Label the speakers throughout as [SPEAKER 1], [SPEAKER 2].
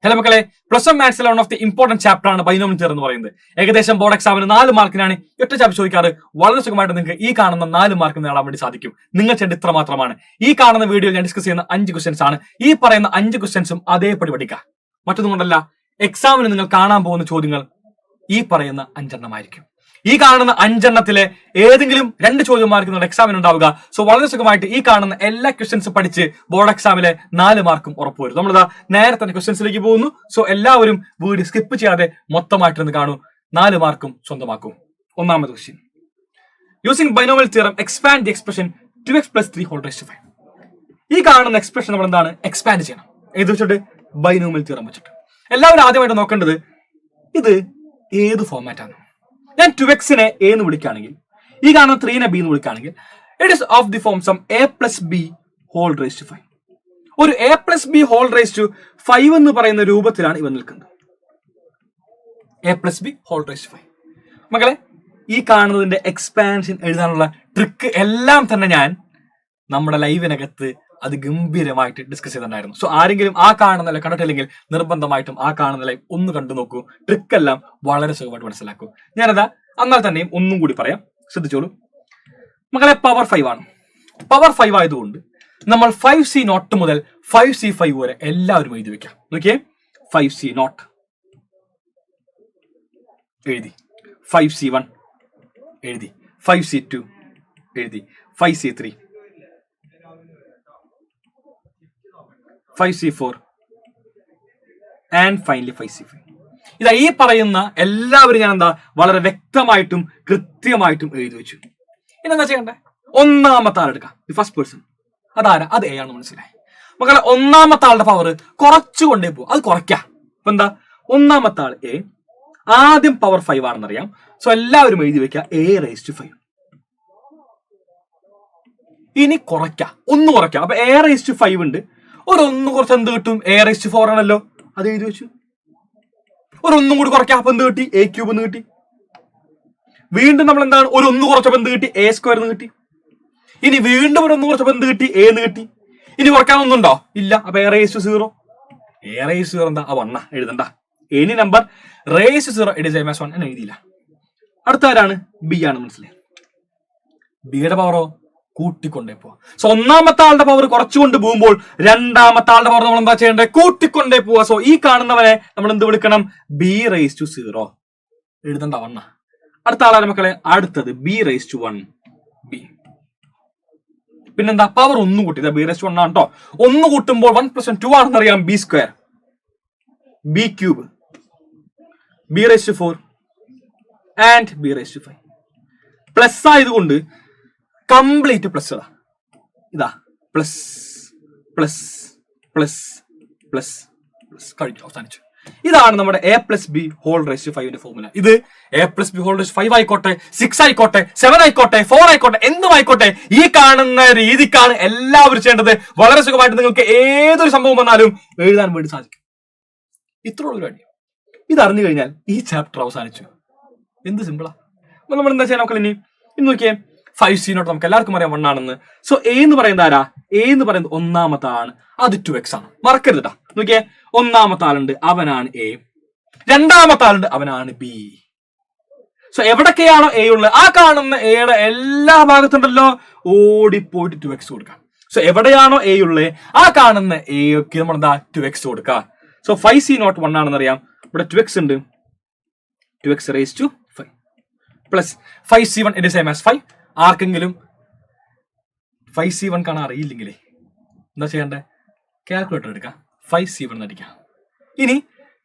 [SPEAKER 1] Hello മക്കളെ, plus one മാത്സിലെ one of the important chapter ആണ് ബൈനോമിയൽ തിയറം എന്ന് പറയുന്നത്. ഏകദേശം ബോർഡ് എക്സാമിന് 4 മാർക്കിനാണ് ഒറ്റ ചാപ്റ്റർ ചോദിക്കാറ്. വളരെ സുഖമായിട്ട് നിങ്ങൾക്ക് ഈ കാണുന്ന 4 മാർക്ക് നേടാൻ വേണ്ടി സാധിക്കും. നിങ്ങൾ ചെയ്യേണ്ട ഇത്ര മാത്രമാണ്. ഈ കാണുന്ന വീഡിയോയിൽ ഞാൻ ഡിസ്കസ് ചെയ്യുന്ന 5 ക്വസ്റ്റൻസ് ആണ്. ഈ പറയുന്ന 5 ക്വസ്റ്റൻസും അതേപടി പഠിക്കുക. മറ്റൊന്നും കൊണ്ടല്ല, എക്സാമിന് നിങ്ങൾ കാണാൻ പോകുന്ന ചോദ്യങ്ങൾ ഈ പറയുന്ന 5 എണ്ണമായിരിക്കും. ഈ കാണുന്ന 5 എണ്ണത്തിലെ ഏതെങ്കിലും 2 ചോദ്യമാർക്ക് നിങ്ങളുടെ എക്സാമിന് ഉണ്ടാവുക. സോ വളരെ സുഖമായിട്ട് ഈ കാണുന്ന എല്ലാ ക്വസ്റ്റൻസും പഠിച്ച് ബോർഡ് എക്സാമിലെ 4 മാർക്കും ഉറപ്പുവരും. നമ്മളിതാ നേരെ തന്നെ ക്വസ്റ്റൻസിലേക്ക് പോകുന്നു. സോ എല്ലാവരും വീഡിയോ സ്കിപ്പ് ചെയ്യാതെ മൊത്തമായിട്ടൊന്ന് കാണൂ. 4 മാർക്കും സ്വന്തമാക്കും. ഒന്നാമത്തെ question, using binomial theorem expand the expression 2x + 3 whole raised to 5. ഈ കാണുന്ന എക്സ്പ്രഷൻ നമ്മൾ എന്താണ് എക്സ്പാൻഡ് ചെയ്യണം. ഏത് വെച്ചിട്ട്? ബൈനോമിയൽ തിയറം വെച്ചിട്ട്. എല്ലാവരും ആദ്യമായിട്ട് നോക്കേണ്ടത് ഇത് ഏത് ഫോർമാറ്റ് ആണ്. ഞാൻ 2x-നെ a എന്ന് വിളിക്കുകയാണെങ്കിൽ, ഈ കാണുന്ന 3-നെ b എന്ന് വിളിക്കുകയാണെങ്കിൽ, it is of the form some a + b whole raised to 5. ഒരു a + b whole raised to 5 എന്ന് പറയുന്ന രൂപത്തിലാണ് ഇവ നിൽക്കുന്നത്. a + b whole raised to 5. മക്കളെ, ഈ കാണുന്നതിന്റെ എക്സ്പാൻഷൻ എഴുതാനുള്ള ട്രിക്ക് എല്ലാം തന്നെ ഞാൻ നമ്മുടെ ലൈവിനകത്ത് അത് ഗംഭീരമായിട്ട് ഡിസ്കസ് ചെയ്തിട്ടുണ്ടായിരുന്നു. സോ ആരെങ്കിലും ആ കാണുന്ന കണ്ടിട്ടില്ലെങ്കിൽ നിർബന്ധമായിട്ടും ആ കാണുന്ന ലൈവ് ഒന്ന് കണ്ടു നോക്കൂ. ട്രിക്കെല്ലാം വളരെ സുഖമായിട്ട് മനസ്സിലാക്കൂ. ഞാനതാ എന്നാൽ തന്നെയും ഒന്നും കൂടി പറയാം, ശ്രദ്ധിച്ചോളൂ മക്കളെ. പവർ 5 ആണ്. പവർ 5 ആയതുകൊണ്ട് നമ്മൾ 5c0 മുതൽ 5c5 വരെ എല്ലാവരും എഴുതി വെക്കാം. നോക്കിയേ, 5c0 എഴുതി, 5c1 എഴുതി, 5c2 എഴുതി, 5c3, 5c4 and finally 5c5. ഇതാ ഈ പറയുന്ന എല്ലാവരും ഞാൻ വളരെ വ്യക്തമായിട്ടും കൃത്യമായിട്ടും എഴുതി വെച്ചു. ഇനി എന്താ ചെയ്യണ്ടേ? ഒന്നാമത്തെ ആളെടുക്കാം, ദി ഫസ്റ്റ് പേഴ്സൺ. അതാരാ? അത് എ ആണ്. മനസ്സിലായി മക്കളെ? ഒന്നാമത്തെ ആളുടെ പവർ കുറച്ചു കൊണ്ടേ പോകും, അത് കുറയ്ക്കാം. അപ്പൊ എന്താ? ഒന്നാമത്തെ ആൾ എ, ആദ്യം പവർ 5 ആണെന്നറിയാം. സോ എല്ലാവരും എഴുതി വെക്കുക a⁵5. ഇനി കുറയ്ക്കാം, ഒന്ന് കുറയ്ക്കാം. അപ്പൊ a⁵5 ഉണ്ട്. ഒരു 1 കുറച്ച് എന്ത് കിട്ടും? a⁴ ആണല്ലോ, അത് എഴുതി വെച്ചു. ഒരു 1 കൂടി കുറയ്ക്കാം. അപ്പൊ എന്ത് കിട്ടി? a³ എന്ന് കിട്ടി. വീണ്ടും നമ്മൾ എന്താണ് ഒരു 1 കുറച്ചപ്പോ എന്ത് കിട്ടി? a² എന്ന് കിട്ടി. ഇനി വീണ്ടും ഒരു 1 കുറച്ചപ്പോ എന്ത് കിട്ടി? a എന്ന് കിട്ടി. ഇനി കുറയ്ക്കാൻ ഒന്നുണ്ടോ? ഇല്ല. അപ്പൊ a⁵0. a⁵0 എന്താ? ആ 1 എഴുതണ്ട. Any number ⁵0 it is same as 1 എന്ന് എഴുതിയില്ല. അടുത്ത ആരാണ്? ബി ആണ്. മനസ്സിലായി? ബിയുടെ പവറോ കൂട്ടിക്കൊണ്ടേ പോവാ. സോ ഒന്നാമത്തെ ആളുടെ പവർ കുറച്ചുകൊണ്ട് പോകുമ്പോൾ രണ്ടാമത്തെ ആളുടെ പവർ നമ്മൾ എന്താ ചെയ്യേണ്ടത്? കൂട്ടിക്കൊണ്ടേ പോവാ. സോ ഈ കാണുന്നവനെ നമ്മൾ എന്ത് വിളിക്കണം? b⁵0. എഴുതണ്ട 1. അടുത്ത ആളാണ് മക്കളെ. അടുത്തത് b⁵1 b. പിന്നെന്താ? പവർ 1 കൂട്ടി. b⁵1 ആണ് കേട്ടോ. 1 കൂട്ടുമ്പോൾ 1 + 1 2 ആണെന്നറിയാം. b², b³ b⁴ and b⁵5. Plus ആയതുകൊണ്ട് കംപ്ലീറ്റ് പ്ലസ് ഇതാ plus plus plus plus plus കഴിഞ്ഞു, അവസാനിച്ചു. ഇതാണ് നമ്മുടെ a + b whole raised to 5ന്റെ ഫോർമുല. ഇത് a + b ഹോൾ റൈസ്ഡ് 5 ആയിക്കോട്ടെ, 6 ആയിക്കോട്ടെ, 7 ആയിക്കോട്ടെ, 4 ആയിക്കോട്ടെ, എന്തും ആയിക്കോട്ടെ, ഈ കാണുന്ന രീതിക്കാണ് എല്ലാവരും ചെയ്യേണ്ടത്. വളരെ സുഖമായിട്ട് നിങ്ങൾക്ക് ഏതൊരു സംഭവം വന്നാലും എഴുതാൻ വേണ്ടി സാധിക്കും. ഇത്രയുള്ള പരിപാടി. ഇത് അറിഞ്ഞു കഴിഞ്ഞാൽ ഈ ചാപ്റ്റർ അവസാനിച്ചു. എന്ത് സിമ്പിളാ. നമ്മൾ എന്താ ചെയ്യാൻ നോക്കല്ലേ? ഇനി നോക്കിയേ, 5c0 നമുക്ക് എല്ലാവർക്കും അറിയാം 1 ആണെന്ന്. സോ എ എന്ന് പറയുന്നത് ആരാ? എ എന്ന് പറയുന്നത് ഒന്നാമത്തെ ആണ്. അത് 2x ആണ്. മറക്കരുത് കേട്ടോ. നോക്കിയേ, ഒന്നാമത്തെ ആളുണ്ട്, അവനാണ് എ. രണ്ടാമത്തെ ആളുണ്ട്, അവനാണ് ബി. സോ എവിടൊക്കെയാണോ എ ഉള്ളത് ആ കാണുന്ന എയുടെ എല്ലാ ഭാഗത്തുണ്ടല്ലോ ഓടിപ്പോയിട്ട് 2x കൊടുക്കാം. സോ എവിടെയാണോ എ ഉള്ളത് ആ കാണുന്ന എയൊക്കെ നമ്മൾ എന്താ 2x കൊടുക്കുക. So 5c0 1 ആണെന്നറിയാം. ഇവിടെ 2x ഉണ്ട്, 2x⁵5 plus 5c1 it is same as 5. ആർക്കെങ്കിലും 5c1 കാണാൻ അറിയില്ലെങ്കിലേ എന്താ ചെയ്യണ്ടേ? കാൽക്കുലേറ്റർ എടുക്കാം, 5c1 അടിക്കാം. ഇനി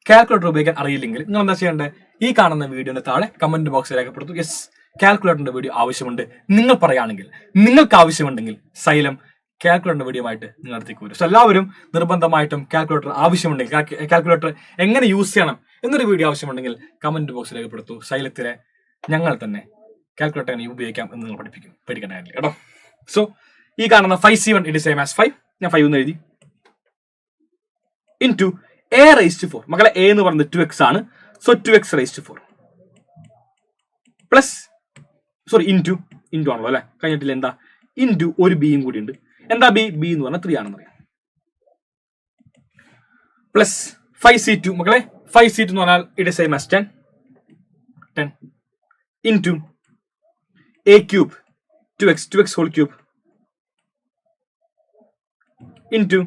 [SPEAKER 1] കാൽക്കുലേറ്റർ ഉപയോഗിക്കാൻ അറിയില്ലെങ്കിൽ നിങ്ങൾ എന്താ ചെയ്യണ്ടേ? ഈ കാണുന്ന വീഡിയോന്റെ താഴെ കമന്റ് ബോക്സിൽ രേഖപ്പെടുത്തു, യെസ് കാൽക്കുലേറ്ററിന്റെ വീഡിയോ ആവശ്യമുണ്ട്. നിങ്ങൾ പറയുകയാണെങ്കിൽ, നിങ്ങൾക്ക് ആവശ്യമുണ്ടെങ്കിൽ സൈലം കാൽക്കുലേറ്ററിന്റെ വീഡിയോ ആയിട്ട് നിങ്ങളുടെ അടുത്തേക്ക് വരും. സോ എല്ലാവരും നിർബന്ധമായിട്ടും കാൽക്കുലേറ്റർ ആവശ്യമുണ്ടെങ്കിൽ, കാൽക്കുലേറ്റർ എങ്ങനെ യൂസ് ചെയ്യണം എന്നൊരു വീഡിയോ ആവശ്യമുണ്ടെങ്കിൽ കമന്റ് ബോക്സിൽ രേഖപ്പെടുത്തു. സൈലത്തിലെ ഞങ്ങൾ തന്നെ കാൽക്കുലേറ്റർ എങ്ങനെ ഉപയോഗിക്കാം എന്ന് നിങ്ങൾ പഠിപ്പിക്കും. പേടിക്കേണ്ട കാര്യമില്ല കേട്ടോ. സോ ഈ കാണുന്ന 5c1 it is same as 5. ഞാൻ 5 എന്ന് എഴുതി. Into a⁵4. മക്കളെ a എന്ന് പറയുന്നത് 2x ആണ്. സോ 2x⁵4 പ്ലസ് ഇൻടു ആണല്ലോ അല്ലെ, കഴിഞ്ഞിട്ടില്ല. എന്താ? ഇൻടു ഒരു ബിയും കൂടി ഉണ്ട്. എന്താ ബി? ബി എന്ന് പറഞ്ഞാൽ 3 ആണെന്ന് അറിയാം. പ്ലസ് 5c2 മക്കളെ 5c2 എന്ന് പറഞ്ഞാൽ it is same as 10 into a cube 2x whole cube into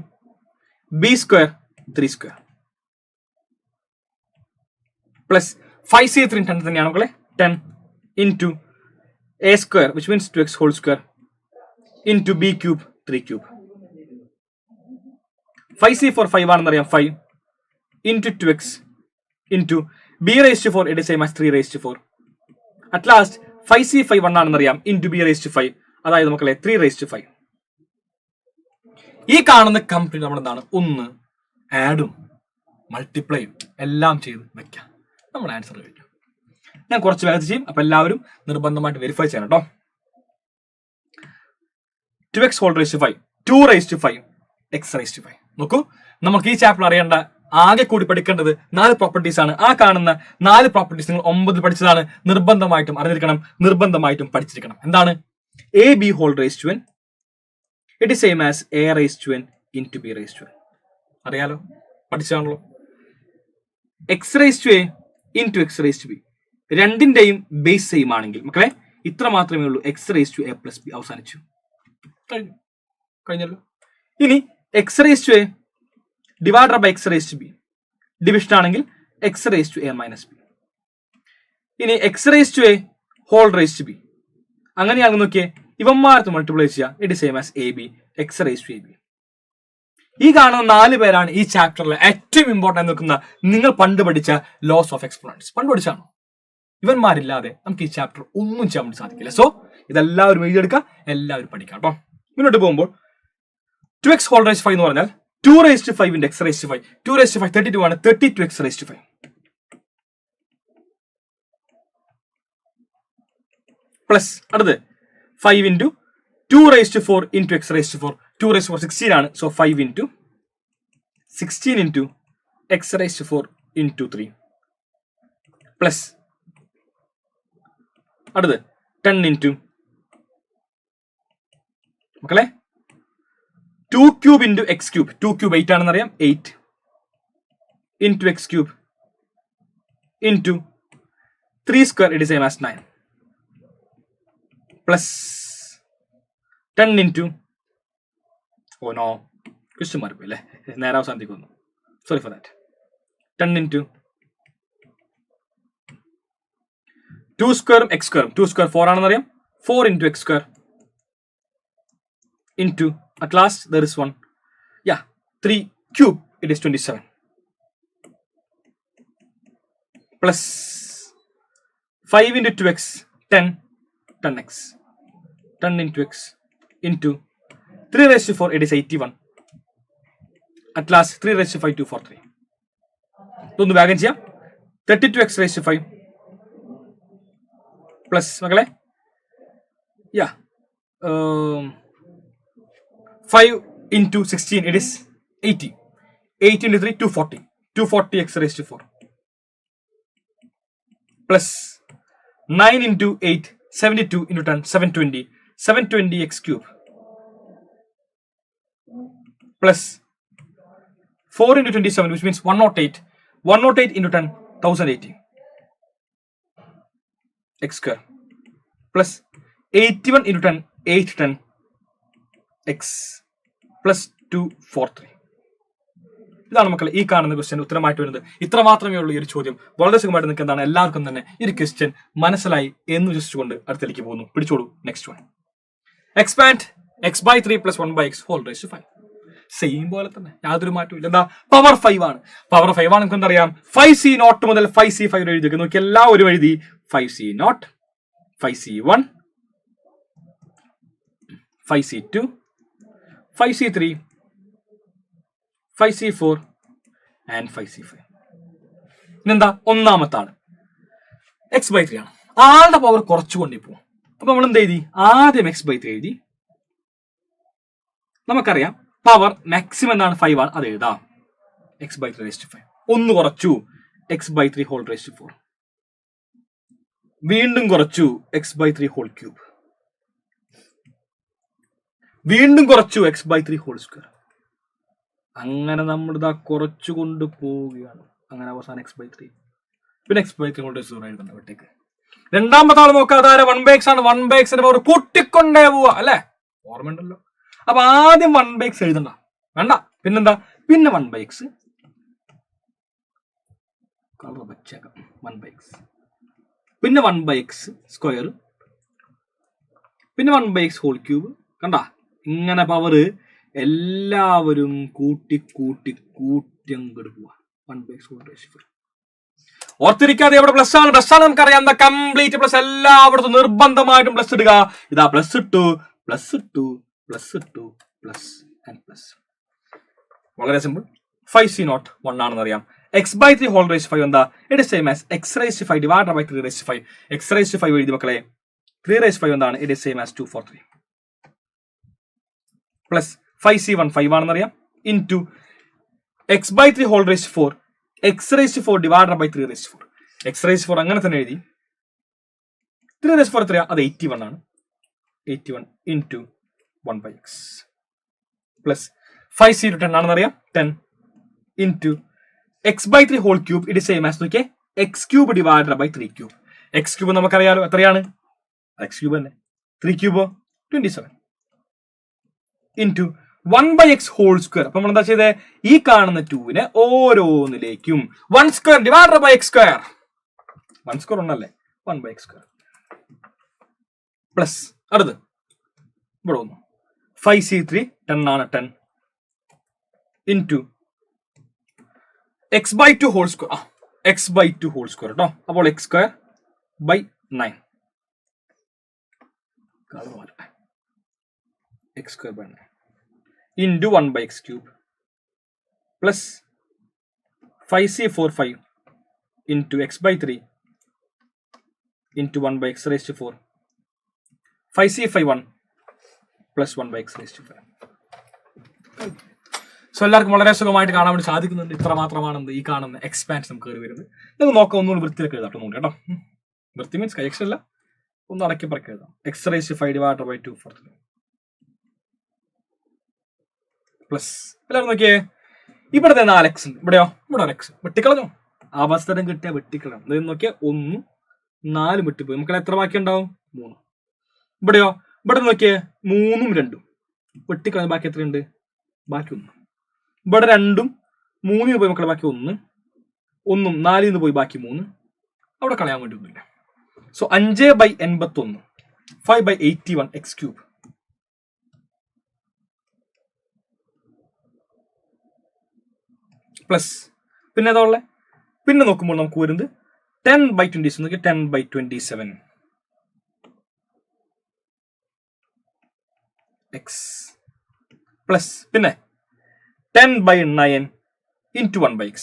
[SPEAKER 1] b square 3 square plus 5c3 10 തന്നെയാണ് മക്കളെ 10 into a square which means 2x whole square into b cube 3 cube 5c4 5 ആണെന്ന് അറിയാം 5 into 2x into b raised to 4 it is same as 3 raised to 4 at last 5c5 1 ആണെന്ന് അറിയാം into b raised to 5 അതായത് മക്കളെ 3 raised to 5 ഈ കാണുന്ന complete നമ്മൾ എന്താണ് ഒന്ന് ആഡും മൾട്ടിപ്ലൈയും എല്ലാം ചെയ്ത് വെക്കാം നമ്മൾ ആൻസർ കഴിക്കും ഞാൻ കുറച്ച് വേഗത്തിൽ ചെയ്യും അപ്പൊ എല്ലാവരും നിർബന്ധമായിട്ട് വെരിഫൈ ചെയ്യണം കേട്ടോ 2x whole raised to 5 2 raised to 5 x raised to 5 നോക്കൂ നമുക്ക് ഈ ചാപ്റ്റർ അറിയേണ്ട ആകെ കൂടി പഠിക്കേണ്ടത് 4 പ്രോപ്പർട്ടീസ് ആണ് ആ കാണുന്ന 4 പ്രോപ്പർട്ടീസ് നിങ്ങൾ 9 പഠിച്ചതാണ് നിർബന്ധമായിട്ടും അറിഞ്ഞിരിക്കണം നിർബന്ധമായിട്ടും പഠിച്ചിരിക്കണം എന്താണ് a b whole raised to n it is same as a raised to n into b raised to n അറിയാലോ പഠിച്ചാണല്ലോ x raised to a into x raised to b രണ്ടിന്റെയും ബേസ് സെയിം ആണെങ്കിൽ മക്കളെ ഇത്ര മാത്രമേ ഉള്ളൂ x raised to a plus b അവസാനിച്ചു കഴിഞ്ഞല്ലോ ഇനി x raised to a divided by x raised to b division ആണെങ്കിൽ x raised to a minus b ഇനി x raised to a whole raised to b അങ്ങനെയാകും നോക്കിയേ ഇവന്മാർക്ക് multiply ചെയ്യുക it same as a b x raised to a b ഈ കാണുന്ന 4 പേരാണ് ഈ ചാപ്റ്ററിലെ ഏറ്റവും ഇമ്പോർട്ടൻ്റ് നിൽക്കുന്ന നിങ്ങൾ പണ്ട് പഠിച്ച ലോസ് ഓഫ് എക്സ്പോണൻസ് പണ്ട് പഠിച്ചാണോ ഇവന്മാരില്ലാതെ നമുക്ക് ഈ ചാപ്റ്റർ ഒന്നും ചെയ്യാൻ വേണ്ടി സാധിക്കില്ല സോ ഇതെല്ലാവരും എഴുതിയെടുക്കുക എല്ലാവരും പഠിക്കാം കേട്ടോ മുന്നോട്ട് പോകുമ്പോൾ 2x whole raised to 5 എന്ന് പറഞ്ഞാൽ 2 raised to 5 into x raised to 5 2 raised to 5 32 ആണ് 32x raised to 5 പ്ലസ് അടുത്ത് 5 into 2 raised to 4 into x raised to 4 2 raised to 4 16 ആണ് so 5 into 16 into x raised to 4 into 3 plus അടുത്ത് 10 into മക്കളെ 2 cube into x cube 2 cube 8 ആണെന്ന് അറിയാം 8 into x cube into 3 square it is same as 9 plus 10 into oh no question മാറി പോയി അല്ലേ നേരെ അവസാനത്തേക്ക് വന്നു sorry for that 10 into 2 square x square 2 square 4 ആണെന്ന് അറിയാം 4 into x square into at last there is one 3 cube it is 27 plus 5 into 2x 10x 10 into x into 3 raised to 4 it is 81 at last 3 raised to 5 243 ഇതൊന്ന് വേഗം ചെയ്യാം 32x raised to 5 plus മക്കളെ 5 into 16 it is 80 8 into 3 240 240x raised to 4 plus 9 into 8 72 into 10 720 720x cube plus 4 into 27 which means 108 108 into 10 1080 x square plus 81 into 10 810 x plus 243 ഇതാണ് മക്കളെ ഈ കാണുന്ന question ഉത്തരമായിട്ട് വരുന്നത് ഇത്ര മാത്രമേ ഉള്ളൂ ഈ ഒരു ചോദ്യം വളരെ സുഖമായിട്ട് നിങ്ങൾക്ക് എന്താണ് എല്ലാവർക്കും തന്നെ ഈ ഒരു ക്വസ്റ്റ്യൻ മനസ്സിലായി എന്ന് വിശ്വസിച്ചുകൊണ്ട് അടുത്തേക്ക് പോകുന്നു പിടിച്ചോളൂ next one expand x by 3 plus 1 by x whole raised to 5 same പോലെ തന്നെ യാതൊരു മാറ്റവും ഇല്ല എന്താ പവർ 5 ആണ് പവർ 5 ആണ് നമുക്ക് എന്തറിയാം 5c0 മുതൽ 5c5 എഴുതി നോക്കി എല്ലാവരും എഴുതി 5c0 5c1 5c2 5c3 5c4 and 5c5 ഇതെന്താ ഒന്നാമത്താണ് x by 3 ആണ് ആളുടെ പവർ കുറച്ചുകൊണ്ടേ പോകും അപ്പൊ നമ്മൾ എന്ത് എഴുതി ആദ്യം x by 3 എഴുതി നമുക്കറിയാം പവർ മാക്സിമം എന്താണ് 5 ആണ് അത് എഴുതാം x by 3 raised to 5 ഒന്ന് കുറച്ചു x by 3 whole raised to 4 വീണ്ടും കുറച്ചു x by 3 whole cube വീണ്ടും കുറച്ചു x by 3 whole square അങ്ങനെ നമ്മളിതാ കുറച്ചു കൊണ്ട് പോവുകയാണ്. അങ്ങനെ അവസാനം x/3 പിന്നെ x/3 കൊണ്ട് 0 എഴുതണ്ട ഒറ്റയ്ക്ക്. രണ്ടാമത്തെ ആൾ നോക്കാതെ 1/x ആണ്. 1/x പവർ കൂട്ടിക്കൊണ്ടേ പോവാ അല്ലെ, ഓർമ്മയുണ്ടല്ലോ. അപ്പൊ ആദ്യം 1/x എഴുതണ്ട, വേണ്ട. പിന്നെന്താ, പിന്നെ 1/x കളർ വെച്ചേക്കാം. 1/x പിന്നെ 1/x സ്ക്വയർ പിന്നെ 1/x ഹോൾ ക്യൂബ്. കണ്ട ഇങ്ങനെ പവർ എല്ലാവരും കൂട്ടി കൂട്ടി കൂട്ടി അങ്ങോട്ട് പോവാ. 1/x whole raised to 4. ഓർത്തിരിക്കാതെ എവിടെ പ്ലസ് ആണ്, പ്ലസ് ആണ് നമുക്കറിയാം. എന്താ കംപ്ലീറ്റ് പ്ലസ്, എല്ലായിടത്തും നിർബന്ധമായിട്ടും പ്ലസ് ഇടുക. ഇതാ പ്ലസ് ഇട്ടു, പ്ലസ് ഇട്ടു, പ്ലസ് ഇട്ടു, പ്ലസ് ആൻഡ് പ്ലസ്. വളരെ സിമ്പിൾ. 5c0 1 ആണെന്ന് അറിയാം. x/3 ഹോൾ റേഷ്യോ 5 എന്താ, it is same as x⁵5 divided by 3⁵5. x⁵5 എഴുതി മക്കളെ. 3⁵5 എന്താണ്, it is same as 243 plus 5c1 5 ആണെന്ന് അറിയാം into x/3 whole raised to 4 x⁴ divided by 3⁴. x⁴ അങ്ങനെ തന്നെ എഴുതി. 3⁴ എത്രയാ, അത് 81 ആണ്. 81 ഇൻറ്റു 1/x പ്ലസ് 5c2 10 ആണെന്ന് അറിയാം. 10 into x/3 whole cube it same as നോക്കിയേ x³ ഡിവൈഡഡ് ബൈ 3³ x³ നമുക്കറിയാലോ എത്രയാണ്, x³ തന്നെ. 3³ 27 ഇൻറ്റു 1/x ഹോൾ സ്ക്വയർ. അപ്പൊ നമ്മൾ എന്താ ചെയ്തേ, ഈ കാണുന്ന 2നെ ഓരോന്നിലേക്കും 1² ഡിവൈഡഡ് ബൈ x². 1² ഒന്നല്ലേ, 1/x² പ്ലസ് അടുത്ത് ഇവിടെ വന്നു 5c3 10 ആണ്. 10 into x/2 whole square. x/2 whole square കേട്ടോ. അപ്പോൾ x² by 9 x² by 9 into 1/x³ plus 5c4 5 into x/3 into 1/x⁴. 5c5 1 plus 1/x⁵. So എല്ലാവർക്കും വളരെ സുഖമായിട്ട് കാണാൻ വേണ്ടി സാധിക്കുന്നുണ്ട്. ഇത്ര മാത്രമാണ് ഈ കാണുന്ന എക്സ്പാൻഷൻ നമുക്ക് കയറി വരുന്നത്. നമുക്ക് നോക്കാം, ഒന്നുകൂടി വൃത്തിയിലൊക്കെ എഴുതാം കേട്ടോ. വൃത്തി മീൻസ് കൈ അല്ല, ഒന്ന് അടക്കി പറക്കി എഴുതാം. x⁵5 ഡിവൈഡഡ് ബൈ 243 പ്ലസ് എല്ലാവരും നോക്കിയേ, ഇവിടുത്തെ 4x ഉണ്ട്, ഇവിടെയോ ഇവിടെ ഒരു x വെട്ടിക്കളഞ്ഞോ. അവസരം കിട്ടിയ വെട്ടിക്കളയാം. അതായത് നോക്കിയാൽ 1 4 വെട്ടിപ്പോയി. നമുക്ക് എത്ര ബാക്കി ഉണ്ടാവും, 3. ഇവിടെയോ ഇവിടെ നോക്കിയേ 3 2 വെട്ടിക്കളഞ്ഞ ബാക്കി എത്രയുണ്ട്, ബാക്കി 1. ഇവിടെ 2 3 പോയി മക്കളെ, ബാക്കി 1 1 4 പോയി ബാക്കി 3. അവിടെ കളയാൻ വേണ്ടി ഒന്നുമില്ല. സോ 5/81 5/81 x³ പ്ലസ് പിന്നെ ഏതാ ഉള്ളത്, പിന്നെ നോക്കുമ്പോൾ നമുക്ക് വരുന്നത് 10/27 10/27 x പ്ലസ് പിന്നെ 10/9 ഇൻറ്റു 1/x.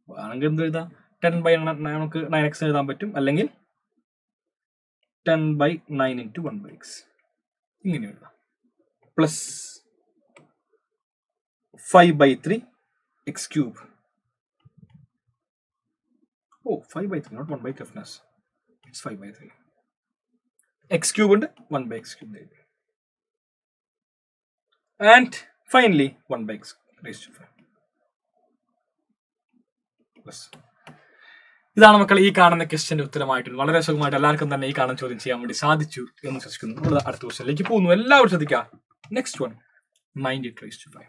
[SPEAKER 1] വേണമെങ്കിൽ എന്ത് എഴുതാം, 10/9 നമുക്ക് 9x എഴുതാൻ പറ്റും, അല്ലെങ്കിൽ 10/9 ഇൻറ്റു 1/x ഇങ്ങനെ എഴുതാം. Plus 5/3 x³. Oh 5/3 not 1/3. It's 5/3. x³ ഉണ്ട്, 1/x³ and finally 1/x⁵. ഇതാണ് മക്കൾ ഈ കാണുന്ന ക്വസ്റ്റ്യന്റെ ഉത്തരമായിട്ട്. വളരെ സുഖമായിട്ട് എല്ലാവർക്കും തന്നെ ഈ കാണുന്ന ചോദ്യം ചെയ്യാൻ വേണ്ടി സാധിച്ചു എന്ന് വിശ്വസിക്കുന്നു. നമ്മൾ അടുത്ത ക്വസ്റ്റ്യനിലേക്ക് പോകുന്നു. എല്ലാവരും ശ്രദ്ധിക്കുക. Next one 90⁵.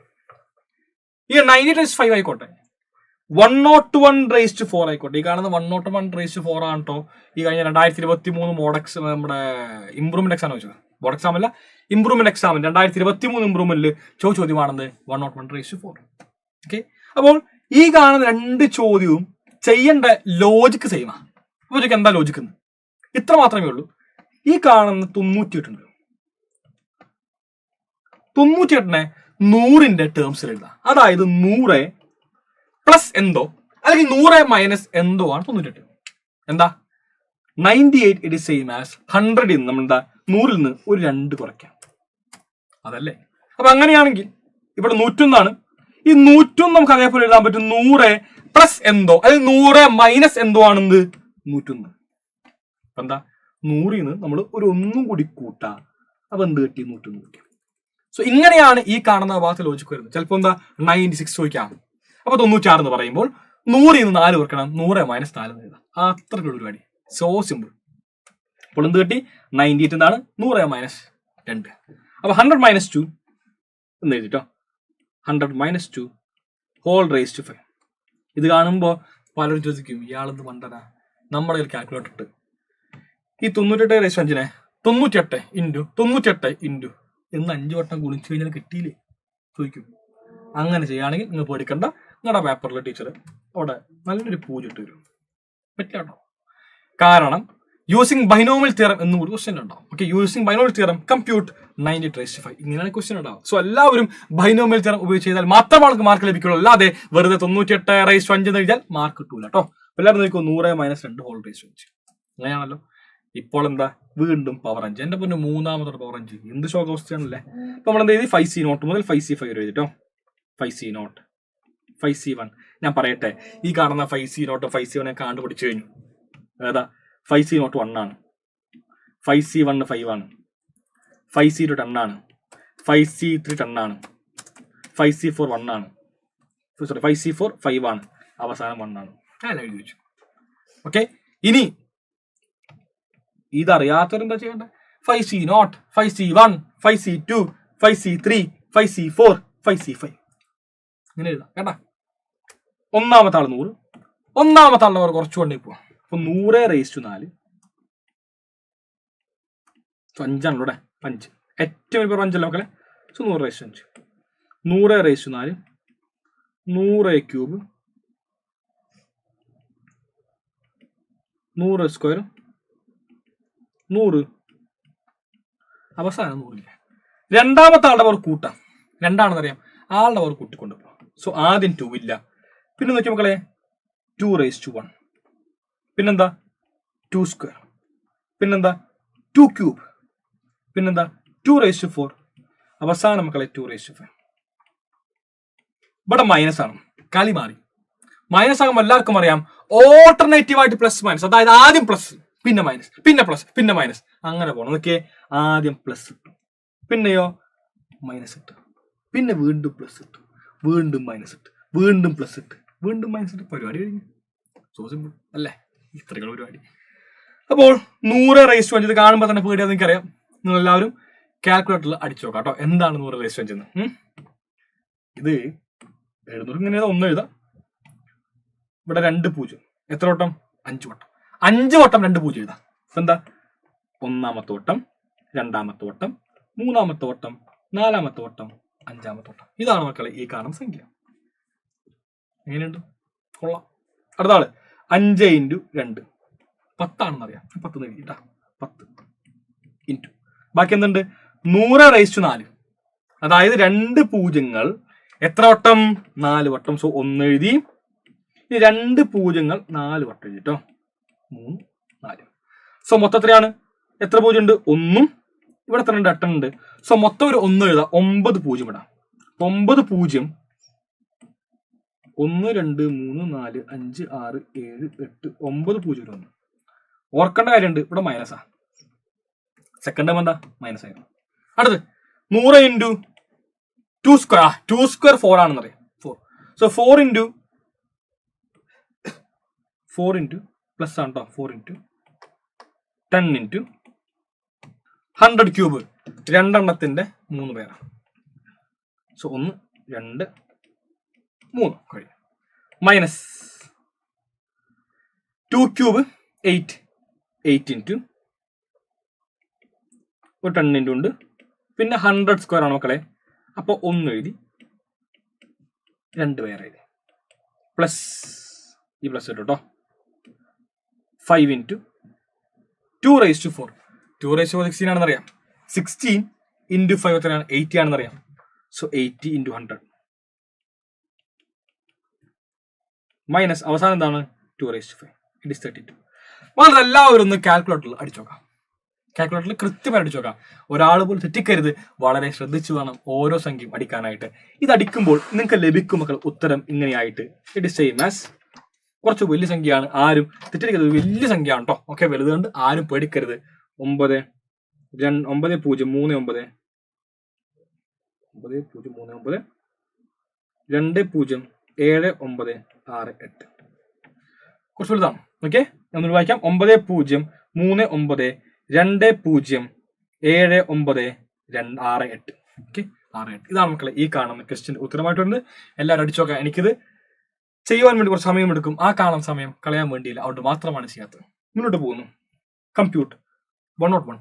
[SPEAKER 1] ഈ 90⁵ ആയിക്കോട്ടെ, 101⁴ ആയിക്കോട്ടെ. ഈ കാണുന്ന 101⁴ ആണ് കേട്ടോ. ഈ കഴിഞ്ഞ 2023 മോഡക്സ് നമ്മുടെ ഇംപ്രൂവ്മെന്റ് എക്സാം ചോദിച്ചത്. ബോർഡ് എക്സാം അല്ല, ഇംപ്രൂവ്മെന്റ് എക്സാമിന് 2023 ഇംപ്രൂവ്മെന്റിൽ ചോദ്യമാണത് 101⁴. ഓക്കെ, അപ്പോൾ ഈ കാണുന്ന 2 ചോദ്യവും ചെയ്യേണ്ട ലോജിക്ക് സെയിമാ. അപ്പോൾ എന്താ ലോജിക്ക്? ഇത്ര മാത്രമേ ഉള്ളൂ. ഈ കാണുന്ന 98 ഉണ്ട്. 98നെ 100ന്റെ ടേംസിൽ എഴുതാം. അതായത് 100 പ്ലസ് എന്തോ അല്ലെങ്കിൽ 100 മൈനസ് എന്തോ ആണ് 98. എന്താ 98 ഇറ്റ് ഇസ് സെയിം ആസ് 100 നമ്മൾ എന്താ 100ൽ നിന്ന് ഒരു 2 കുറയ്ക്കാം, അതല്ലേ? അപ്പൊ അങ്ങനെയാണെങ്കിൽ ഇവിടെ 101 ഈ 101 നമുക്ക് അതേപോലെ എഴുതാൻ പറ്റും 100 പ്ലസ് എന്തോ അല്ലെങ്കിൽ 100 മൈനസ് എന്തോ ആണെന്ന് 101. അപ്പൊ എന്താ 100ൽ നിന്ന് നമ്മൾ ഒരു 1 കൂടി കൂട്ടാം. അപ്പൊ എന്ത് കിട്ടി? 101 കിട്ടി. സോ ഇങ്ങനെയാണ് ഈ കാണുന്ന ഭാഗത്ത് ലോജിക്ക് വരുന്നത്. ചിലപ്പോൾ എന്താ 96 ചോദിക്കാം. അപ്പൊ 96 എന്ന് പറയുമ്പോൾ 100 നിന്ന് 4 കുറക്കണം, 100 - 4 എന്ന് എഴുതാം. അത്രയ്ക്കുള്ള പരിപാടി. So simple. അപ്പോൾ എന്ത് കിട്ടി? 98 എന്താണ്? 100 - 2. അപ്പൊ 100 - 2 എന്ന് എഴുതിട്ടോ. 100 - 2 ഹോൾ റേസ് ടു 5. ഇത് കാണുമ്പോൾ പലരും ചോദിക്കും, ഇയാളെന്ന് പണ്ടനാ, നമ്മുടെ കയ്യിൽ കാൽക്കുലേറ്റർ ഇട്ട് ഈ 98 റേസ് 5 98 ഇൻറ്റു 98 ഇൻറ്റു എന്ന് 5 വട്ടം ഗുണിച്ചു കഴിഞ്ഞാൽ കിട്ടിയില്ലേ ചോദിക്കും. അങ്ങനെ ചെയ്യുകയാണെങ്കിൽ നിങ്ങൾ പേടിക്കണ്ട, നിങ്ങളുടെ പേപ്പറിലെ ടീച്ചർ അവിടെ നല്ലൊരു പൂജ ഇട്ട് വരും. പറ്റില്ല. കാരണം യൂസിങ് ബൈനോമിയൽ തിയറം എന്നും കൂടി ക്വസ്റ്റ്യൻ ഉണ്ടാവും. Okay, using binomial theorem compute 98 raised to 5 ഇങ്ങനെയാണ് ക്വസ്റ്റ്യൻ ഉണ്ടാവും. സോ എല്ലാവരും ബൈനോമിയൽ തിയറം ഉപയോഗിച്ച് ചെയ്താൽ മാത്രമാണ് മാർക്ക് ലഭിക്കുള്ളൂ. അല്ലാതെ വെറുതെ 98 റേസ് ടു 5 എന്ന് എഴുതിയാൽ മാർക്ക് കിട്ടൂല കേട്ടോ. എല്ലാവരും നോക്കും 100 - 2 ഹോൾ റേസ് ടു 5. അങ്ങനെയാണല്ലോ. ഇപ്പോൾ എന്താ വീണ്ടും പവർ 5. എന്റെ പൊന്നെ മൂന്നാമത്തെ പവർ 5. എന്ത് ശോകാവസ്ഥയാണല്ലേ. അപ്പൊ നമ്മൾ എന്ത് ചെയ്ത് 5C0 മുതൽ 5C5 വരെ എഴുതിട്ടോ. 5C0 5C1. ഞാൻ പറയട്ടെ, ഈ കാണുന്ന 5C0 5C1 കണ്ടുപിടിച്ചു കഴിഞ്ഞു. ഏതാ? 5C0 1 ആണ്, 5C1 5 ആണ്, 5C2 10 ആണ്, 5C3 10 ആണ്, 5C4 1 ആണ്, സോറി 5C4 5 ആണ്, അവസാനം 1 ആണ്. ഞാൻ എഴുതി വെച്ചു. ഓക്കെ, ഇനി ഇതറിയാത്തവരെന്താ ചെയ്യേണ്ടത്? 5C0 5C1 5C2 5C3 5C4 5C5 ഇങ്ങനെ എഴുതാം കേട്ടാ. ഒന്നാമത്തെ ആൾ 100, ഒന്നാമത്തെ ആളുടെ അവർ കുറച്ചു കൊണ്ടേ പോവാം. അപ്പൊ 100 റേസ് ടു 4 5ആണല്ലോ ഇവിടെ. 5 ഏറ്റവും വലിയ 5 അല്ല മക്കളെ. So 100 raised to 5, 100 raised to 4, 100 cube, 100 square, 100 അവസാനം 100 ഇല്ല. രണ്ടാമത്തെ ആളുടെ പവർ കൂട്ടാം. രണ്ടാണെന്നറിയാം, ആളുടെ പവർ കൂട്ടിക്കൊണ്ട് പോകാം. സോ ആദ്യം 2 ഇല്ല. പിന്നെ നോക്കിയ മക്കളെ 2 റേസ് ടു 1, പിന്നെന്താ 2 സ്ക്വയർ, പിന്നെന്താ 2 ക്യൂബ്, പിന്നെന്താ 2 റേസ് ടു 4, അവസാനം മക്കളെ 2 റേസ് ടു 5. ഇവിടെ മൈനസ് ആണ്, കളി മാറി. മൈനസ് ആകുമ്പോൾ എല്ലാവർക്കും അറിയാം ഓൾട്ടർനേറ്റീവ് ആയിട്ട് പ്ലസ് മൈനസ്, അതായത് ആദ്യം പ്ലസ് പിന്നെ മൈനസ് പിന്നെ പ്ലസ് പിന്നെ മൈനസ് അങ്ങനെ പോകണം. നോക്കിയേ, ആദ്യം പ്ലസ് ഇട്ടു, പിന്നെയോ മൈനസ് ഇട്ടു, പിന്നെ വീണ്ടും പ്ലസ് ഇട്ടു, വീണ്ടും മൈനസ് ഇട്ട്, വീണ്ടും പ്ലസ് ഇട്ട്, വീണ്ടും മൈനസ് ഇട്ട്. പരിപാടി കഴിഞ്ഞു. സോ സിമ്പിൾ അല്ലേ? ഇത്രയുള്ള പരിപാടി. അപ്പോൾ 100 റേസ് ടു 5 ഇത് കാണുമ്പോൾ തന്നെ പേടിയാന്ന് എനിക്കറിയാം. നിങ്ങൾ എല്ലാവരും കാൽക്കുലേറ്ററിൽ അടിച്ചു നോക്കാം കേട്ടോ, എന്താണ് 100 റേസ് ടു 5 എന്ന്. ഇത് എഴുന്നൂറ് ഇങ്ങനെ 1 എഴുതാം. ഇവിടെ 2 0 എത്ര വട്ടം? 5 വട്ടം. 5 വട്ടം 2 0 എഴുതാം. എന്താ? ഒന്നാമത്തെ വട്ടം, രണ്ടാമത്തെ വട്ടം, മൂന്നാമത്തെ വട്ടം, നാലാമത്തെ വട്ടം, അഞ്ചാമത്തെ വട്ടം. ഇതാണ് മക്കളെ ഈ കാണുന്ന സംഖ്യ. എങ്ങനെയുണ്ട്? കൊള്ളാം. അടുത്ത ആള് 5 ഇൻറ്റു 2 10 ആണെന്ന് അറിയാം. 10 എഴുതിട്ടാ. 10 ഇൻറ്റു ബാക്കി എന്തുണ്ട്? 100 റേസ് ടു 4, അതായത് 2 പൂജ്യങ്ങൾ എത്ര വട്ടം? 4 വട്ടം. സോ 1 എഴുതി. ഇനി 2 പൂജ്യങ്ങൾ 4 വട്ടം എഴുതിട്ടോ. 3 4. സോ മൊത്തം എത്രയാണ്? എത്ര പൂജ്യം ഉണ്ട്? 1ഉം ഇവിടെ എത്ര ഉണ്ട്? 8 ഉണ്ട്. സോ മൊത്തം ഒരു 1 എഴുതാം. 9 പൂജ്യം ഇടാം. 9 പൂജ്യം 1 2 3 4 5 6 7 8 9 പൂജ്യം 1. ഓർക്കേണ്ട കാര്യമുണ്ട്, ഇവിടെ മൈനസാ. സെക്കൻഡ് ടൈം എന്താ? മൈനസ് ആയിരുന്നു. അടുത്ത് 100 ഇൻറ്റു 2 സ്ക്വയർ. 2 സ്ക്വയർ 4 ആണെന്ന് അറിയാം. 4. സോ 4 ഇൻറ്റു പ്ലസ് ആണ് കേട്ടോ. 4 ഇൻറ്റു 10 ഇൻറ്റു 100 ക്യൂബ്. 2 എണ്ണത്തിന്റെ 3 പേരാണ്. സോ 1 2 3 കഴിയും. മൈനസ് 2 ക്യൂബ് 8 8 ഇൻറ്റു ഒരു 10 ഇൻറ്റു ഉണ്ട്. പിന്നെ 100 സ്ക്വയർ ആണ് മക്കളെ. അപ്പോൾ 1 എഴുതി, 2 പേര് എഴുതി, പ്ലസ് ഈ പ്ലസ് ഇട്ടു കേട്ടോ. 5 into 2 raise to 4. 2 raise to 16 ആണെന്ന് അറിയാം. 16 ഇൻറ്റു 5 എത്രയാണ്? 80 ആണെന്ന് അറിയാം. സോ 80 ഇൻറ്റു 100 മൈനസ് അവസാനം എന്താണ്? 2 റേസ് ടു 5. It is 32. വളരെ എല്ലാവരും ഒന്ന് കാൽക്കുലേറ്ററിൽ അടിച്ചു നോക്കാം. കാൽക്കുലേറ്ററിൽ കൃത്യമായി അടിച്ചു നോക്കാം. ഒരാൾ പോലും തെറ്റിക്കരുത്. വളരെ ശ്രദ്ധിച്ചു വേണം ഓരോ സംഖ്യയും അടിക്കാനായിട്ട്. ഇത് അടിക്കുമ്പോൾ നിങ്ങൾക്ക് ലഭിക്കും മക്കൾ ഉത്തരം ഇങ്ങനെയായിട്ട്. ഇറ്റ് ഇസ് സെയിം ആസ്, കുറച്ച് വലിയ സംഖ്യയാണ്, ആരും തെറ്റിക്കരുത്. വലിയ സംഖ്യയാണ് കേട്ടോ. ഓക്കെ, വലുതുകൊണ്ട് ആരും പേടിക്കരുത്. 9 0 3 9 9.039 20.796 കുറച്ച് വലുതാണ്. ഓക്കെ, ഞാൻ വായിക്കാം. 9.039 20.796. ഓക്കെ, 68. ഇതാണ് മക്കളെ ഈ കാണുന്ന ക്വസ്റ്റ്യൻ ഉത്തരമായിട്ടുണ്ട്. എല്ലാവരും അടിച്ചു നോക്കാം. എനിക്കിത് ചെയ്യുവാൻ വേണ്ടി കുറച്ച് സമയം എടുക്കും. ആ കാണാൻ സമയം കളയാൻ വേണ്ടിയില്ല, അതുകൊണ്ട് മാത്രമാണ് ചെയ്യാത്തത്. മുന്നോട്ട് പോകുന്നു. കമ്പ്യൂട്ട് 101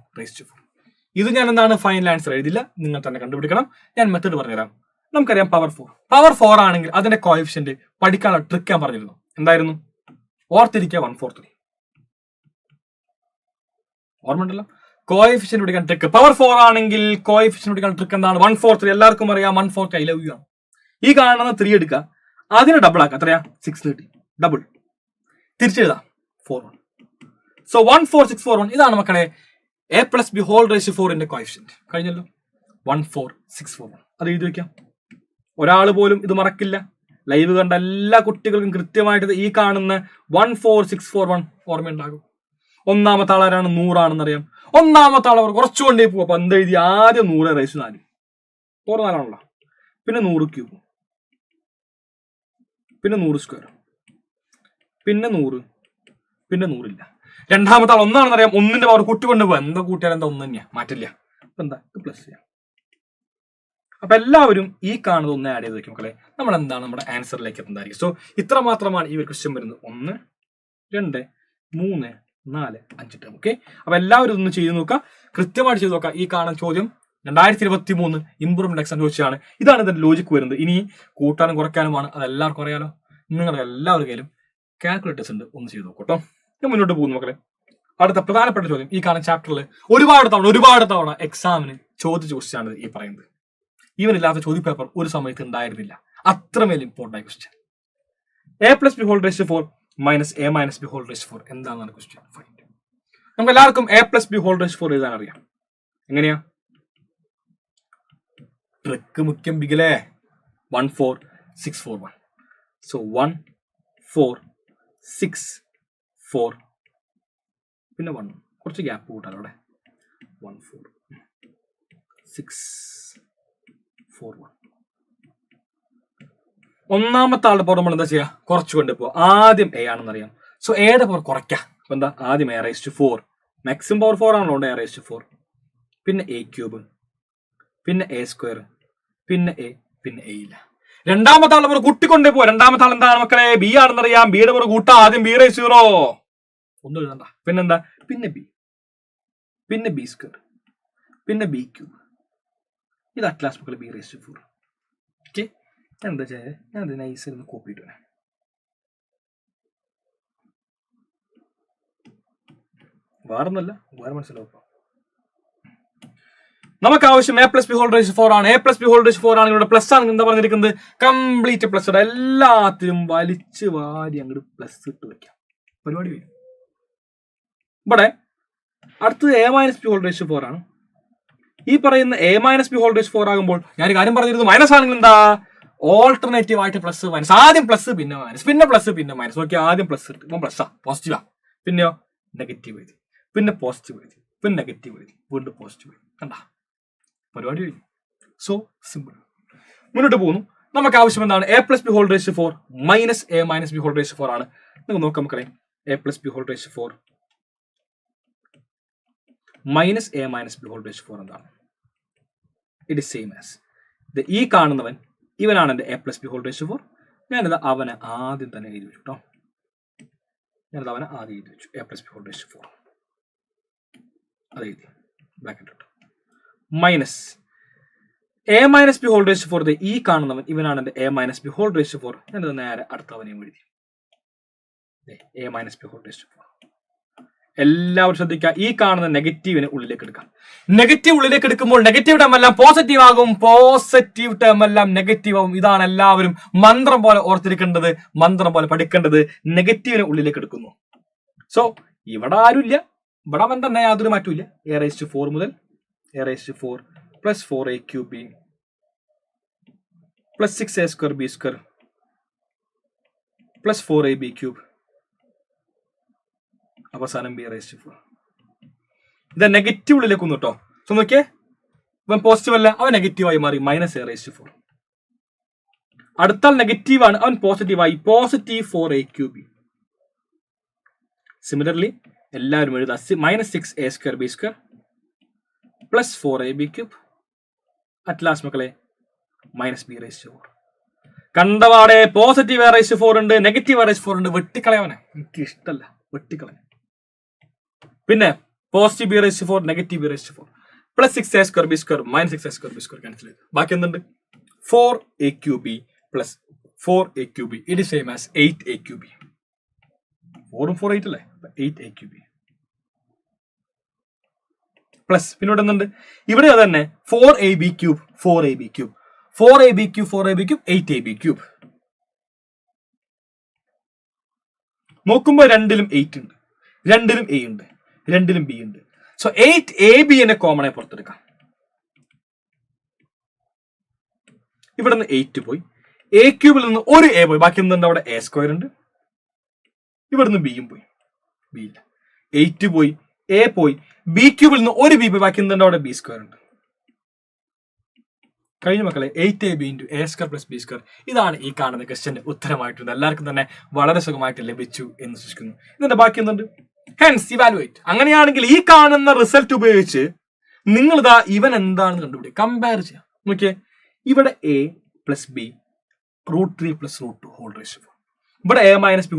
[SPEAKER 1] ഇത് ഞാൻ എന്താണ് ഫൈനൽ ആൻസർ എഴുതില്ല, നിങ്ങൾ തന്നെ കണ്ടുപിടിക്കണം. ഞാൻ മെത്തേഡ് പറഞ്ഞുതരാം. നമുക്കറിയാം പവർ 4 ആണെങ്കിൽ അതിന്റെ കോഎഫിഷ്യന്റ് പഠിക്കാനുള്ള ട്രിക്ക് ഞാൻ പറഞ്ഞിരുന്നു. എന്തായിരുന്നു? ഓർത്തിരിക്കുക 143. ഓർമ്മയുണ്ടല്ലോ? കോഎഫിഷ്യന്റ് പിടിക്കാൻ ട്രിക്ക്. പവർ 4 ആണെങ്കിൽ കോഎഫിഷ്യന്റ് പിടിക്കാൻ ട്രിക്ക് എന്താണ്? 143. എല്ലാവർക്കും അറിയാം 143 ഐ ലവ് യു ആണ്. ഈ കാണുന്ന 3 എടുക്കുക, അതിനെ ഡബിൾ ആക്കുക. എത്രയാ? 630. ഡബിൾ തിരിച്ചെഴുതാം 41. സോ 14641 ഇതാണ് മക്കളെ a+b^4 കോഎഫിഷ്യന്റ്. കഴിഞ്ഞല്ലോ. 14641 അത് എഴുതി വെക്കാം. ഒരാൾ പോലും ഇത് മറക്കില്ല. ലൈവ് കണ്ട എല്ലാ കുട്ടികൾക്കും കൃത്യമായിട്ട് ഈ കാണുന്ന 14641 ഓർമ്മയുണ്ടാകും. ഒന്നാമത്തെ ആളാരാണ്? 100 ആണെന്നറിയാം. ഒന്നാമത്തെ ആൾ അവർ കുറച്ചുകൊണ്ടേ പോകും. അപ്പൊ എന്തെഴുതി? ആദ്യം 100^4. 4 ആണല്ലോ. പിന്നെ 100 ക്യൂബ്, പിന്നെ 100 സ്ക്വയർ, പിന്നെ 100, പിന്നെ 100 ഇല്ല. രണ്ടാമത്തെ ആൾ 1 ആണെന്നറിയാം. 1ന്റെ പവർ കൂട്ടിക്കൊണ്ട് പോകാം. എന്താ കൂട്ടിയാൽ എന്താ 1 തന്നെയാ, മാറ്റില്ല. അപ്പൊ എന്താ? പ്ലസ് ചെയ്യാം. അപ്പൊ എല്ലാവരും ഈ കാണുന്നത് 1 ആഡ് ചെയ്ത് വെക്കും മക്കളെ. നമ്മൾ എന്താണ് നമ്മുടെ ആൻസറിലേക്ക് എത്തുന്നതായിരിക്കും. സോ ഇത്ര മാത്രമാണ് ഈ ഒരു ക്വസ്റ്റ്യൻ വരുന്നത്. 1, 2, 3, 4, 5 ടേം. ഓക്കെ, അപ്പൊ എല്ലാവരും ഇതൊന്ന് ചെയ്ത് നോക്കുക, കൃത്യമായിട്ട് ചെയ്ത് നോക്കുക. ഈ കാണുന്ന ചോദ്യം 2023 ഇംപ്രൂവ്മെന്റ് എക്സാം ചോദിച്ചതാണ്. ഇതാണ് ഇതിന്റെ ലോജിക്ക് വരുന്നത്. ഇനി കൂട്ടാനും കുറയ്ക്കാനുമാണ്. അത് എല്ലാവർക്കും അറിയാലോ. നിങ്ങളുടെ എല്ലാവരുടെ കയ്യിലും കാൽക്കുലേറ്റേഴ്സ് ഉണ്ട്, ഒന്ന് ചെയ്ത് നോക്കട്ടോ. ഞാൻ മുന്നോട്ട് പോകുന്നു മക്കളെ. അടുത്ത പ്രധാനപ്പെട്ട ചോദ്യം ഈ കാണുന്ന ചാപ്റ്ററിൽ ഒരുപാട് തവണ എക്സാമിന് ചോദിച്ച ക്വസ്റ്റ്യൻ ആണ് ഈ പറയുന്നത്. ഇവനില്ലാത്ത ചോദ്യ പേപ്പർ ഒരു സമയത്ത് ഉണ്ടായിരുന്നില്ല. അത്രമേൽ ഇമ്പോർട്ടൻ്റ് ആയ ക്വസ്റ്റ്യൻ. a+b^4 - a-b^4 എന്താണെന്നാണ് ക്വസ്റ്റ്യൻ. നമുക്ക് എല്ലാവർക്കും a+b^4 എഴുതാൻ അറിയാം. എങ്ങനെയാ? ട്രിക്ക് മുഖ്യം ബിഗിലേ. 14641. സോ 14641 പിന്നെ 1 കുറച്ച് ഗ്യാപ്പ് കൂട്ടാലോ അവിടെ. 14641. ഒന്നാമത്തെ ആളുടെ പവർ നമ്മൾ എന്താ ചെയ്യുക? കുറച്ച് കൊണ്ടുപോ. ആദ്യം എ ആണെന്നറിയാം. സോ എയുടെ പവർ കുറയ്ക്കാം. അപ്പൊ എന്താ? ആദ്യം a⁴. മാക്സിമം പവർ 4 ആണല്ലോ, a⁴. പിന്നെ a³ പിന്നെ a², പിന്നെ a, പിന്നെ a ഇല്ല. രണ്ടാമത്തെ ആൾ നമ്മൾ കൂട്ടിക്കൊണ്ടേ പോവാ. രണ്ടാമത്തെ ആൾ എന്താണ് മക്കളെ? ബി ആണെന്നറിയാം. ബിയുടെ പവർ കൂട്ടാ. ആദ്യം b⁻0 ഒന്നും എഴുതണ്ട. പിന്നെന്താ? പിന്നെ ബി, പിന്നെ b², പിന്നെ b³. ഇത് അറ്റ്ലാസ് മക്കളെ b⁴. ഓക്കെ, എന്താ ചെയ്യാ? ഞാൻ ഇത് നൈസിൽ ഒന്ന് കോപ്പി ഇട്ടു. വേറൊന്നല്ല, വേറെ മനസ്സിലാവും. നമുക്ക് ആവശ്യം a+b^4 ആണ്. a+b^4 ആണ്. ഇവിടെ പ്ലസ് ആണ്. എന്താ പറഞ്ഞിരിക്കുന്നത്? Complete plus. എല്ലാത്തിനും വലിച്ചു വാരി അങ്ങോട്ട് പ്ലസ് ഇട്ട് വെക്കാം. പരിപാടി വരും. ഇവിടെ അടുത്തത് a-b^4 ആണ്. ഈ പറയുന്ന a-b^4 ആകുമ്പോൾ ഞാൻ കാര്യം പറഞ്ഞിരുന്നു, മൈനസ് ആണെങ്കിൽ എന്താ? ഓൾട്ടർനേറ്റീവ് ആയിട്ട് പ്ലസ് മൈനസ്. ആദ്യം പ്ലസ്, പിന്നെ മൈനസ്, പിന്നെ പ്ലസ്, പിന്നെ മൈനസ്. നോക്കി, ആദ്യം പ്ലസ് ഇട്ട് ഇപ്പം പ്ലസ്സാ, പോസിറ്റീവാ. പിന്നെയോ നെഗറ്റീവ് എഴുതി, പിന്നെ പോസിറ്റീവ് എഴുതി, പിന്നെ നെഗറ്റീവ് എഴുതി, വീണ്ടും പോസിറ്റീവ് എഴുതി. കണ്ടാ പരിപാടി കഴിഞ്ഞു. So simple. മുന്നോട്ട് പോകുന്നു. നമുക്ക് ആവശ്യം എന്താണ്? a+b^4 - a-b^4 ആണ്. നിങ്ങൾ നോക്കാം മക്കളെ. a+b^4 - a-b^4 എന്താണ്? ഇറ്റ് ഇസ് സെയിം ആസ് ഈ കാണുന്നവൻ ഇവനാണ് എന്റെ a+b^4. ഞാനിത് അവനെ ആദ്യം തന്നെ എഴുതി വെച്ചു കേട്ടോ. ഞാനത് അവനെ ആദ്യം എഴുതി വെച്ചു. a+b^4 അത് എഴുതി ബ്രാക്കറ്റ് ഇട്ടു. മൈനസ് a-b^4 ഈ കാണുന്നവൻ ഇവനാണ് എന്റെ a-b^4. ഞാനിത് നേരെ അടുത്തവനെയും എഴുതി a-b^4. എല്ലാവരും ശ്രദ്ധിക്കുക. ഈ കാണുന്ന നെഗറ്റീവിനെ ഉള്ളിലേക്ക് എടുക്കാം. നെഗറ്റീവ് ഉള്ളിലേക്ക് എടുക്കുമ്പോൾ നെഗറ്റീവ് ടേം എല്ലാം പോസിറ്റീവ് ആകും, പോസിറ്റീവ് ടേം എല്ലാം നെഗറ്റീവ് ആകും. ഇതാണ് എല്ലാവരും മന്ത്രം പോലെ ഓർത്തിരിക്കേണ്ടത്, മന്ത്രം പോലെ പഠിക്കേണ്ടത്. നെഗറ്റീവിനെ ഉള്ളിലേക്ക് എടുക്കുന്നു. സോ ഇവിടെ ആരുമില്ല. ഇവിടെ അവൻ തന്നെ യാതൊരു മാറ്റമില്ല. a⁴ മുതൽ a⁴ plus 4a³ plus 6a²b² plus 4ab³ അവസാനം b⁴. ഇത് നെഗറ്റീവ് ഉള്ളിലേക്ക് വന്നു കേട്ടോ. സോ നോക്കിയേ, ഇവൻ പോസിറ്റീവ് അല്ല, അവൻ നെഗറ്റീവായി മാറി -a⁴. അടുത്താൾ നെഗറ്റീവ് ആണ്, അവൻ പോസിറ്റീവായി +4a³ സിമിലർലി എല്ലാവരും എഴുതാം -6a²b² +4ab³ അറ്റ് ലാസ്റ്റ് മക്കളെ -b⁴. കണ്ടവാടെ പോസിറ്റീവ് a⁴ ഉണ്ട്, നെഗറ്റീവ് a⁴ ഉണ്ട്. വെട്ടിക്കളയവനെ, എനിക്ക് ഇഷ്ടമല്ല, വെട്ടിക്കളയ. പിന്നെ positive b⁴, negative b⁴, +6a²b² -6a²b² cancel ചെയ്തു. ബാക്കി എന്തുണ്ട്? 4a³ +4a³. It is same as 8a³. 4 ഉം 4 8 അല്ലേ? 8a³ പ്ലസ് പിന്നോട്ട് എന്തുണ്ട്? ഇവിടെ അത് തന്നെ 4ab³ 4ab³ 4ab³ 4ab³ 8ab³. നോക്കുമ്പോ രണ്ടിലും 8 ഉണ്ട്, രണ്ടിലും a ഉണ്ട്, രണ്ടിലും b ഉണ്ട്. സോ 8ab നെ കോമൺ ആയി പുറത്തെടുക്കാം. ഇവിടെ നിന്ന് 8 പോയി, a³ നിന്ന് ഒരു a പോയി, ബാക്കി എന്തുണ്ട്? അവിടെ a² ഉണ്ട്. ഇവിടുന്ന് ബിയും പോയി, ബി ഇല്ല. 8 പോയി, a പോയി, b³ നിന്ന് ഒരു b പോയി, ബാക്കി എന്തുണ്ട്? അവിടെ b² ഉണ്ട്. കഴിഞ്ഞ മക്കളെ 8ab × a² + b². ഇതാണ് ഈ കാണുന്ന ക്വസ്റ്റ്യന്റെ ഉത്തരമായിട്ടുണ്ട്. എല്ലാവർക്കും തന്നെ വളരെ സുഖമായിട്ട് ലഭിച്ചു എന്ന് വിശ്വസിക്കുന്നു. ഇതിന്റെ ബാക്കി എന്തുണ്ട്? Hence evaluate. അങ്ങനെയാണെങ്കിൽ ഈ കാണുന്ന റിസൾട്ട് ഉപയോഗിച്ച് നിങ്ങൾ ഇതാ ഇവൻ എന്താണെന്ന് കണ്ടുപിടിക്കുക, കമ്പയർ ചെയ്യാം. നോക്കിയേ, ഇവിടെ a + b √3 + √2 ഇവിടെ a - b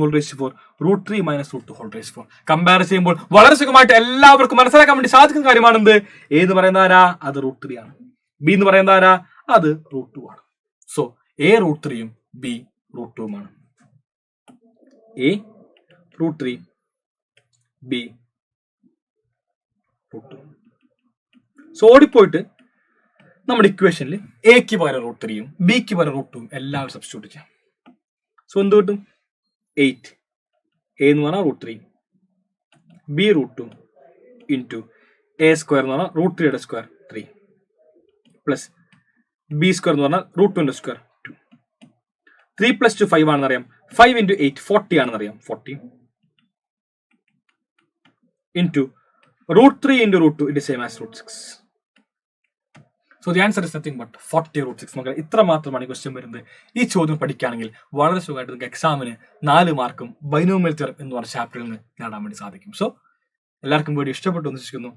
[SPEAKER 1] √3 - √2 കമ്പയർ ചെയ്യുമ്പോൾ വളരെ സുഖമായിട്ട് എല്ലാവർക്കും മനസ്സിലാക്കാൻ വേണ്ടി സാധിക്കുന്ന കാര്യമാണെന്ത്? a എന്ന് പറയുന്ന ആരാ? അത് √3 ആണ്. b എന്ന് പറയുന്ന ആരാ? അത് √2 ആണ്. സോ a √3 ഉം b √2 ആണ്. a √3 b √2. സോ ഓടിപ്പോയിട്ട് നമ്മുടെ ഇക്വേഷനിൽ എക്ക് പകരം √3 ഉം ബിക്ക് പകരം √2 ഉം എല്ലാവരും സബ്സ്റ്റിറ്റ്യൂട്ട് ചെയ്യാം. സോ എന്ത് കിട്ടും? 8 a എന്ന് പറഞ്ഞാൽ √3, b √2 ഇൻറ്റു a² എന്ന് പറഞ്ഞാൽ √3² 3 പ്ലസ് b² എന്ന് പറഞ്ഞാൽ √2² 2. 3 + 2 5 ആണെന്നറിയാം. 5 × 8 40 ആണെന്നറിയാം. 40 into √3 × √2 it same as √6. So the answer is nothing but 40 √6. മക്കളെ ഇത്ര മാത്രമാണ് ഈ ക്വസ്റ്റ്യൻ വരുന്നത്. ഈ ചോദ്യം പഠിക്കുകയാണെങ്കിൽ വളരെ സുഖമായിട്ട് നിങ്ങൾക്ക് എക്സാമിന് 4 മാർക്കും ബൈനോമിയൽ തിയറം എന്ന് പറഞ്ഞ ചാപ്റ്ററിൽ നിന്ന് നേടാൻ വേണ്ടി സാധിക്കും. സോ എല്ലാവർക്കും വീഡിയോ ഇഷ്ടപ്പെട്ടു എന്ന് വിശ്വസിക്കുന്നു.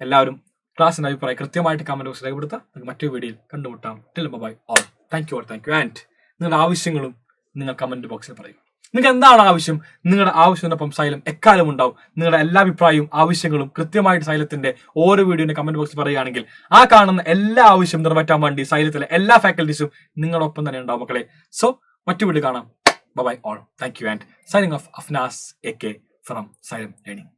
[SPEAKER 1] എല്ലാവരും ക്ലാസ്സിന്റെ അഭിപ്രായം കൃത്യമായിട്ട് കമന്റ് ബോക്സിൽ രേഖപ്പെടുത്താം. നമുക്ക് മറ്റൊരു വീഡിയോയിൽ കണ്ടുമുട്ടാം. Till bye all. Thank you. And നിങ്ങളുടെ ആവശ്യങ്ങളും നിങ്ങൾ കമന്റ് ബോക്സിൽ പറയും. നിങ്ങൾക്ക് എന്താണ് ആവശ്യം? നിങ്ങളുടെ ആവശ്യത്തിനൊപ്പം സൈലം എക്കാലം ഉണ്ടാവും. നിങ്ങളുടെ എല്ലാ അഭിപ്രായവും ആവശ്യങ്ങളും കൃത്യമായിട്ട് സൈലത്തിന്റെ ഓരോ വീഡിയോന്റെ കമന്റ് ബോക്സിൽ പറയുകയാണെങ്കിൽ ആ കാണുന്ന എല്ലാ ആവശ്യം നിറവേറ്റാൻ വേണ്ടി സൈലത്തിലെ എല്ലാ ഫാക്കൽറ്റീസും നിങ്ങളൊപ്പം തന്നെ ഉണ്ടാവും മക്കളെ. സോ മറ്റു വീഡിയോ കാണാം. Bye all. Thank you. And signing off Afnas AK from Xylem learning.